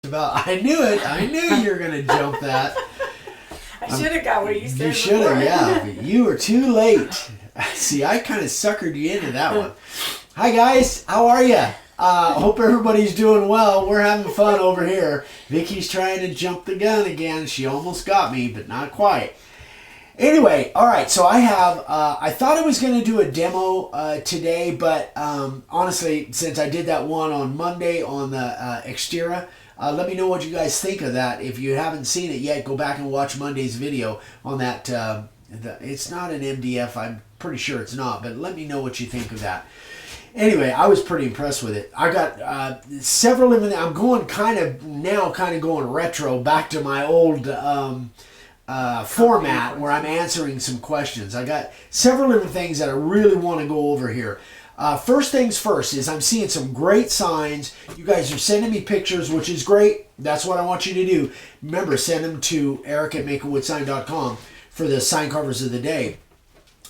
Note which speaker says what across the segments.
Speaker 1: About, I knew it. I knew you were going to jump that.
Speaker 2: I should have got what you said.
Speaker 1: You should have, yeah. But you were too late. See, I kind of suckered you into that one. Hi, guys. How are you? Hope everybody's doing well. We're having fun over here. Vicky's trying to jump the gun again. She almost got me, but not quite. Anyway, all right. So I have, I thought I was going to do a demo today, but honestly, since I did that one on Monday on the Xterra, let me know what you guys think of that. If you haven't seen it yet, go back and watch Monday's video on that. It's not an MDF. I'm pretty sure it's not, but let me know what you think of that. Anyway, I was pretty impressed with it. I got several of them. I'm going kind of going retro, back to my old format where I'm answering some questions. I got several different things that I really want to go over here. First things first is I'm seeing some great signs. You guys are sending me pictures, which is great. That's what I want you to do. Remember, send them to eric@makeawoodsign.com for the sign covers of the day.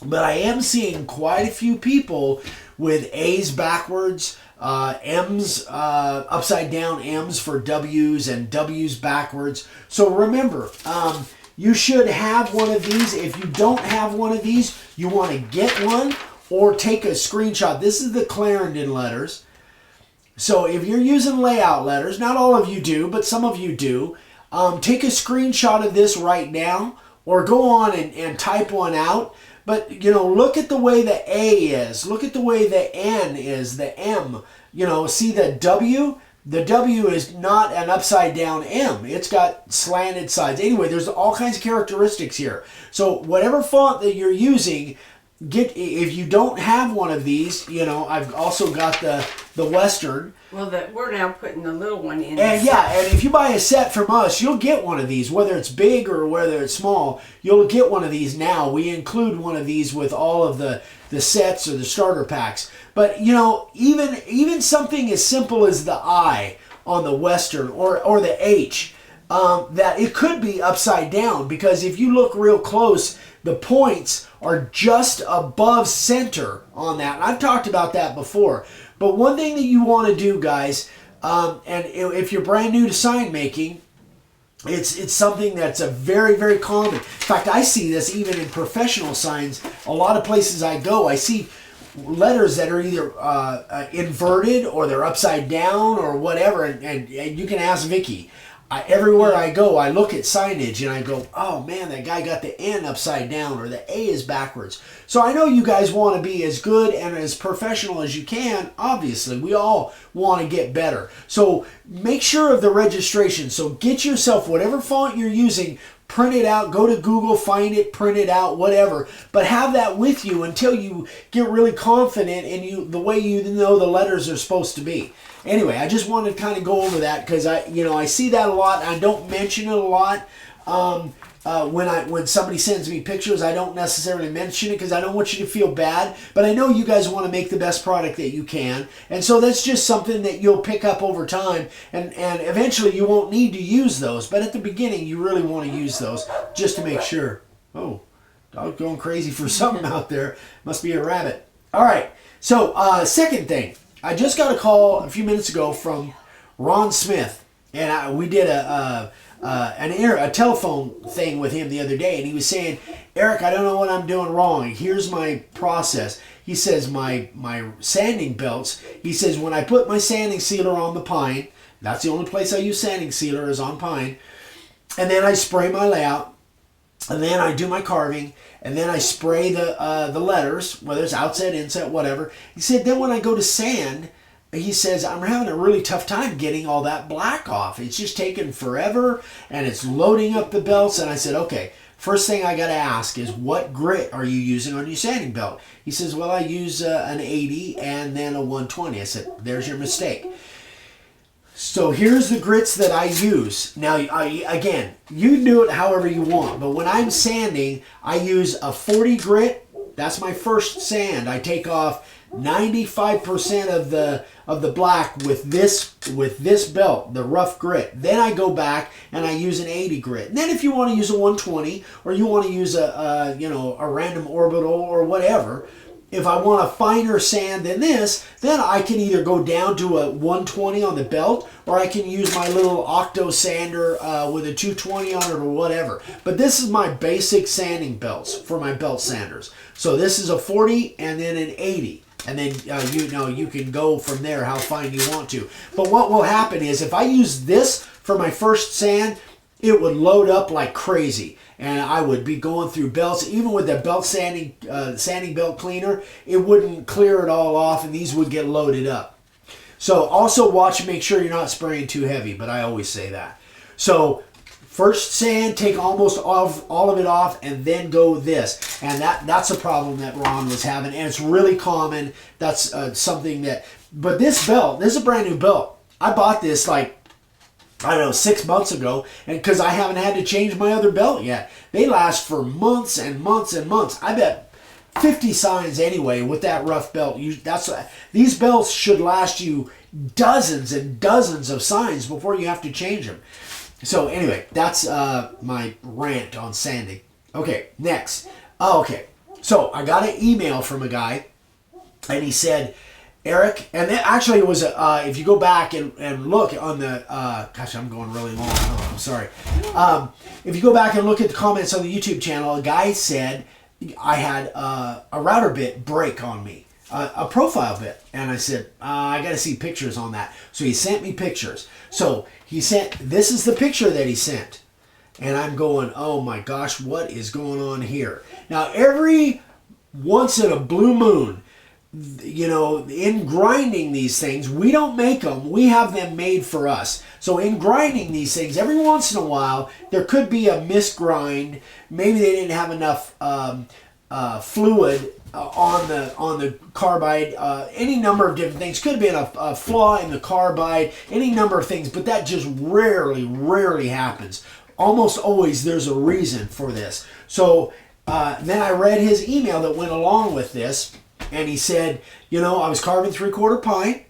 Speaker 1: But I am seeing quite a few people with A's backwards, M's upside down, M's for W's, and W's backwards. So remember, you should have one of these. If you don't have one of these, you want to get one or take a screenshot. This is the Clarendon letters. So if you're using layout letters, not all of you do, but some of you do, take a screenshot of this right now or go on and type one out. But, you know, look at the way the A is. Look at the way the N is, the M. You know, see the W? The W is not an upside down M. It's got slanted sides. Anyway, there's all kinds of characteristics here. So whatever font that you're using, if you don't have one of these, you know, I've also got the Western.
Speaker 2: Well, we're now putting the little one in.
Speaker 1: And yeah, and if you buy a set from us, you'll get one of these, whether it's big or whether it's small. You'll get one of these now. We include one of these with all of the sets or the starter packs. But you know, even something as simple as the I on the Western or the H, that it could be upside down, because if you look real close, the points are just above center on that. And I've talked about that before. But one thing that you want to do, guys, and if you're brand new to sign making, it's something that's a very, very common. In fact, I see this even in professional signs. A lot of places I go, I see letters that are either inverted or they're upside down or whatever. And you can ask Vicky. Everywhere I go, I look at signage and I go, oh man, that guy got the N upside down or the A is backwards. So I know you guys want to be as good and as professional as you can. Obviously, we all want to get better. So make sure of the registration. So get yourself whatever font you're using, print it out, go to Google, find it, print it out, whatever. But have that with you until you get really confident in the way you know the letters are supposed to be. Anyway, I just wanted to kind of go over that because I see that a lot. I don't mention it a lot. When somebody sends me pictures, I don't necessarily mention it because I don't want you to feel bad. But I know you guys want to make the best product that you can. And so that's just something that you'll pick up over time. And eventually you won't need to use those. But at the beginning, you really want to use those just to make sure. Oh, dog going crazy for something out there. Must be a rabbit. All right. So second thing. I just got a call a few minutes ago from Ron Smith. And we did a telephone thing with him the other day, and he was saying, Eric, I don't know what I'm doing wrong. Here's my process. He says my sanding belts, he says when I put my sanding sealer on the pine, that's the only place I use sanding sealer is on pine, and then I spray my layout, and then I do my carving, and then I spray the letters, whether it's outset, inset, whatever. He said then when I go to sand, he says, I'm having a really tough time getting all that black off. It's just taking forever, and it's loading up the belts. And I said, okay, first thing I got to ask is, what grit are you using on your sanding belt? He says, well, I use an 80 and then a 120. I said, there's your mistake. So here's the grits that I use. Now, again, you do it however you want. But when I'm sanding, I use a 40 grit. That's my first sand. I take off 95% of the black with this belt, the rough grit. Then I go back and I use an 80 grit. And then if you want to use a 120 or you want to use a random orbital or whatever, if I want a finer sand than this, then I can either go down to a 120 on the belt, or I can use my little Octo sander with a 220 on it or whatever. But this is my basic sanding belts for my belt sanders. So this is a 40 and then an 80. And then, you can go from there how fine you want to. But what will happen is if I use this for my first sand, it would load up like crazy. And I would be going through belts. Even with the belt sanding belt cleaner, it wouldn't clear it all off, and these would get loaded up. So also watch and make sure you're not spraying too heavy, but I always say that. So first sand, take almost all of it off, and then go this. And that's a problem that Ron was having, and it's really common. That's something that... But this belt, this is a brand new belt. I bought this like, I don't know, 6 months ago, and because I haven't had to change my other belt yet. They last for months and months and months. I bet 50 signs anyway with that rough belt. These belts should last you dozens and dozens of signs before you have to change them. So anyway, that's my rant on sanding. Okay, next. Okay, so I got an email from a guy, and he said, Eric, and actually it was, if you go back and look on the, gosh, I'm going really long. Oh, I'm sorry. If you go back and look at the comments on the YouTube channel, a guy said I had a router bit break on me, a profile bit. And I said, I got to see pictures on that. So he sent me pictures. So this is the picture that he sent. And I'm going, oh my gosh, what is going on here? Now, every once in a blue moon, in grinding these things, we don't make them, we have them made for us. So in grinding these things, every once in a while, there could be a misgrind. Maybe they didn't have enough fluid on the carbide. Any number of different things. Could have been a flaw in the carbide, any number of things, but that just rarely happens. Almost always there's a reason for this. So then I read his email that went along with this. And he said, I was carving 3/4 pint,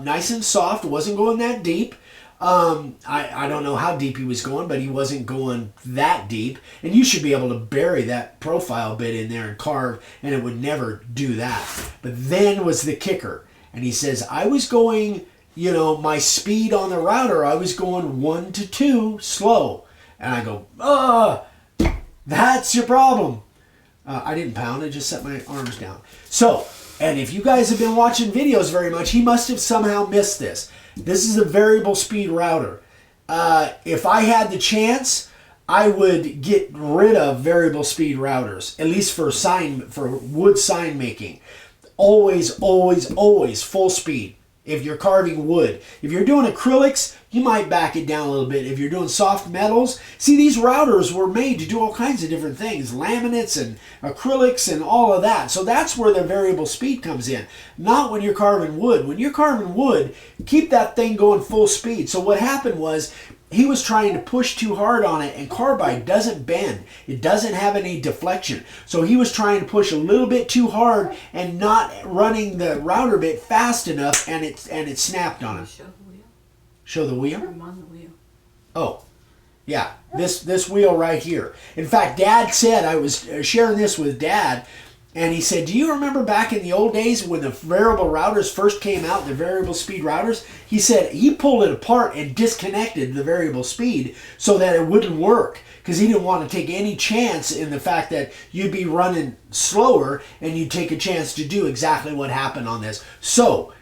Speaker 1: nice and soft, wasn't going that deep. I don't know how deep he was going, but he wasn't going that deep. And you should be able to bury that profile bit in there and carve, and it would never do that. But then was the kicker. And he says, I was going, my speed on the router, I was going 1 to 2 slow. And I go, that's your problem. I didn't pound, I just set my arms down. So, and if you guys have been watching videos very much, he must have somehow missed this. This is a variable speed router. If I had the chance, I would get rid of variable speed routers, at least for wood sign making. Always full speed. If you're carving wood. If you're doing acrylics, you might back it down a little bit. If you're doing soft metals, see, these routers were made to do all kinds of different things, laminates and acrylics and all of that. So that's where the variable speed comes in. Not when you're carving wood. When you're carving wood, keep that thing going full speed. So what happened was, he was trying to push too hard on it, and carbide doesn't bend. It doesn't have any deflection. So he was trying to push a little bit too hard and not running the router bit fast enough, and it snapped on him.
Speaker 2: Show the wheel.
Speaker 1: Show the wheel?
Speaker 2: I'm on the wheel.
Speaker 1: Oh, yeah, this wheel right here. In fact, Dad said, I was sharing this with Dad, and he said, do you remember back in the old days when the variable routers first came out, the variable speed routers? He said he pulled it apart and disconnected the variable speed so that it wouldn't work, because he didn't want to take any chance in the fact that you'd be running slower and you'd take a chance to do exactly what happened on this. So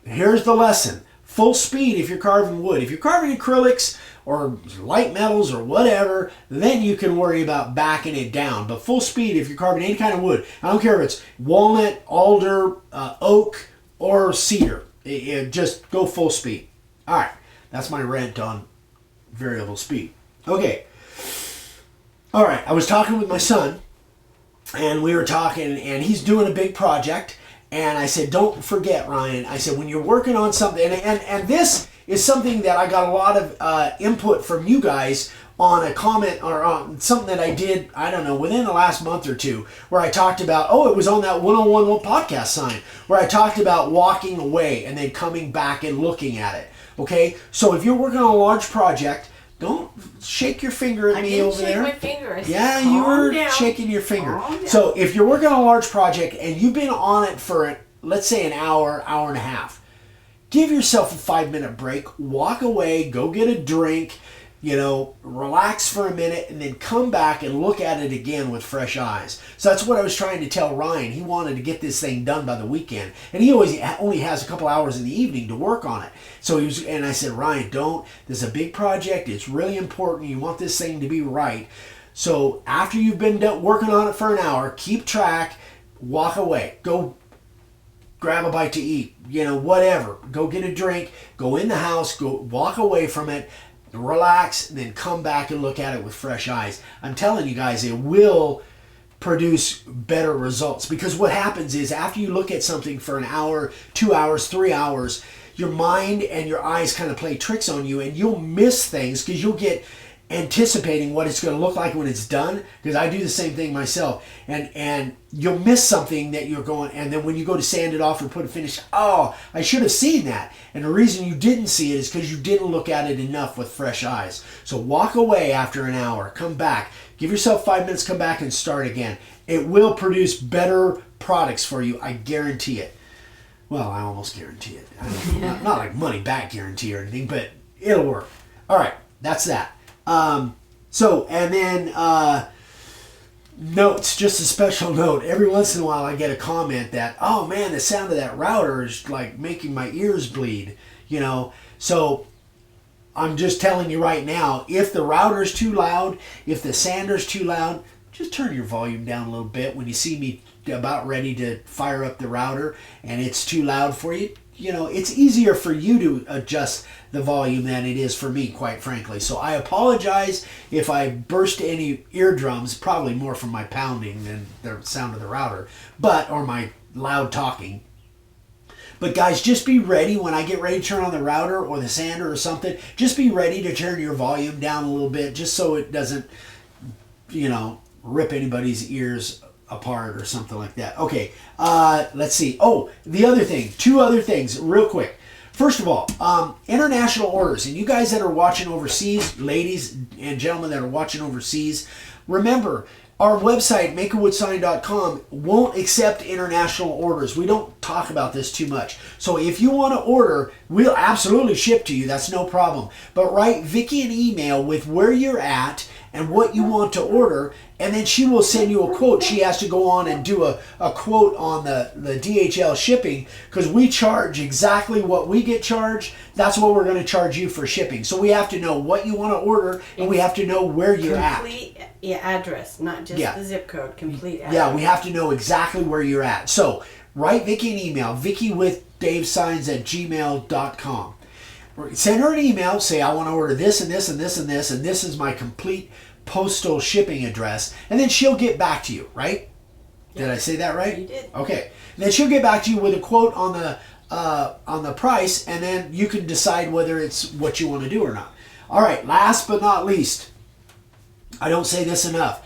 Speaker 1: here's the lesson. Full speed if you're carving wood. If you're carving acrylics or light metals or whatever, then you can worry about backing it down. But full speed if you're carving any kind of wood. I don't care if it's walnut, alder, oak, or cedar. Just go full speed. All right, that's my rant on variable speed. Okay. All right, I was talking with my son, and we were talking, and he's doing a big project. And I said, don't forget, Ryan. I said, when you're working on something, and this is something that I got a lot of input from you guys on a comment or on something that I did, I don't know, within the last month or two, where I talked about, it was on that 101 podcast sign, where I talked about walking away and then coming back and looking at it. Okay, so if you're working on a large project, Don't shake your finger at
Speaker 2: I
Speaker 1: me
Speaker 2: didn't
Speaker 1: over
Speaker 2: shake
Speaker 1: there.
Speaker 2: my finger. I said,
Speaker 1: Yeah, you
Speaker 2: "Calm
Speaker 1: were
Speaker 2: down.
Speaker 1: shaking your finger.
Speaker 2: Calm down."
Speaker 1: So if you're working on a large project and you've been on it for, let's say, an hour, hour and a half, give yourself a 5-minute break, walk away, go get a drink, relax for a minute, and then come back and look at it again with fresh eyes. So that's what I was trying to tell Ryan. He wanted to get this thing done by the weekend, and he only has a couple hours in the evening to work on it. And I said, Ryan, this is a big project. It's really important. You want this thing to be right. So after you've been working on it for an hour, keep track, walk away, go grab a bite to eat, whatever. Go get a drink, go in the house, go walk away from it, relax, then come back and look at it with fresh eyes. I'm telling you guys, it will produce better results, because what happens is after you look at something for an hour, 2 hours, 3 hours, your mind and your eyes kind of play tricks on you, and you'll miss things because you'll get anticipating what it's going to look like when it's done, because I do the same thing myself, and you'll miss something that you're going, and then when you go to sand it off or put a finish, oh, I should have seen that. And the reason you didn't see it is because you didn't look at it enough with fresh eyes. So walk away after an hour, come back, give yourself 5 minutes, come back and start again. It will produce better products for you, I guarantee it. Well, I almost guarantee it. Not like money back guarantee or anything, but it'll work. All right, that's that. And then notes, just a special note. Every once in a while I get a comment that, oh man, the sound of that router is like making my ears bleed, So I'm just telling you right now, if the router's too loud, if the sander's too loud, just turn your volume down a little bit when you see me about ready to fire up the router and it's too loud for you. It's easier for you to adjust the volume than it is for me, quite frankly. So I apologize if I burst any eardrums, probably more from my pounding than the sound of the router, or my loud talking. But guys, just be ready when I get ready to turn on the router or the sander or something. Just be ready to turn your volume down a little bit, just so it doesn't, rip anybody's ears apart or something like that. Okay, let's see. Oh, the other thing, 2 other things real quick. First of all, international orders, and you guys that are watching overseas, ladies and gentlemen that are watching overseas, remember, our website, makeawoodsign.com, won't accept international orders. We don't talk about this too much. So if you want to order, we'll absolutely ship to you. That's no problem. But write Vicki an email with where you're at and what you want to order, and then she will send you a quote. She has to go on and do a quote on the DHL shipping, because we charge exactly what we get charged. That's what we're going to charge you for shipping. So we have to know what you want to order, and we have to know where you're at.
Speaker 2: Complete address, not just the zip code. Complete address.
Speaker 1: Yeah, we have to know exactly where you're at. So write Vicki an email, vickiwithdavesigns@gmail.com. Send her an email, say I want to order this and this and this and this, and this is my complete postal shipping address, and then she'll get back to you, right? Did I say that right?
Speaker 2: You did.
Speaker 1: Okay. And then she'll get back to you with a quote on the price, and then you can decide whether it's what you want to do or not. All right, last but not least, I don't say this enough.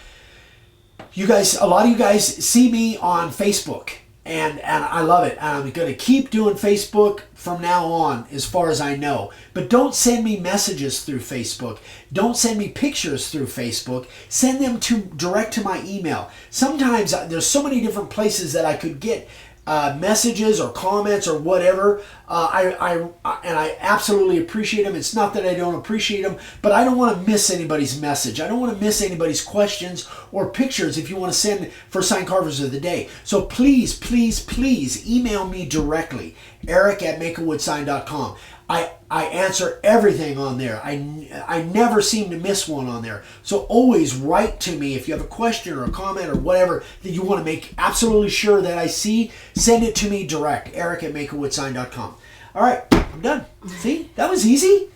Speaker 1: You guys, a lot of you guys see me on Facebook. And I love it. I'm going to keep doing Facebook from now on as far as I know. But don't send me messages through Facebook. Don't send me pictures through Facebook. Send them direct to my email. Sometimes there's so many different places that I could get messages or comments or whatever. I absolutely appreciate them. It's not that I don't appreciate them, but I don't want to miss anybody's message. I don't want to miss anybody's questions or pictures if you want to send for Sign Carvers of the Day. So please, please, please email me directly, eric@makeawoodsign.com. I answer everything on there. I never seem to miss one on there. So always write to me if you have a question or a comment or whatever that you want to make absolutely sure that I see. Send it to me direct, eric@makeawoodsign.com. All right, I'm done. See, that was easy.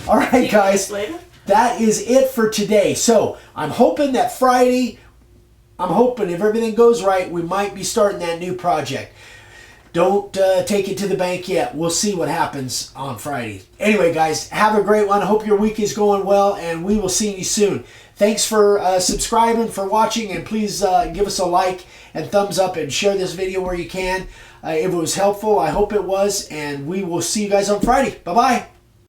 Speaker 1: All right, guys, that is it for today. So I'm hoping that Friday, if everything goes right, we might be starting that new project. Don't take it to the bank yet. We'll see what happens on Friday. Anyway, guys, have a great one. Hope your week is going well, and we will see you soon. Thanks for subscribing, for watching, and please give us a like and thumbs up and share this video where you can. If it was helpful, I hope it was, and we will see you guys on Friday. Bye-bye.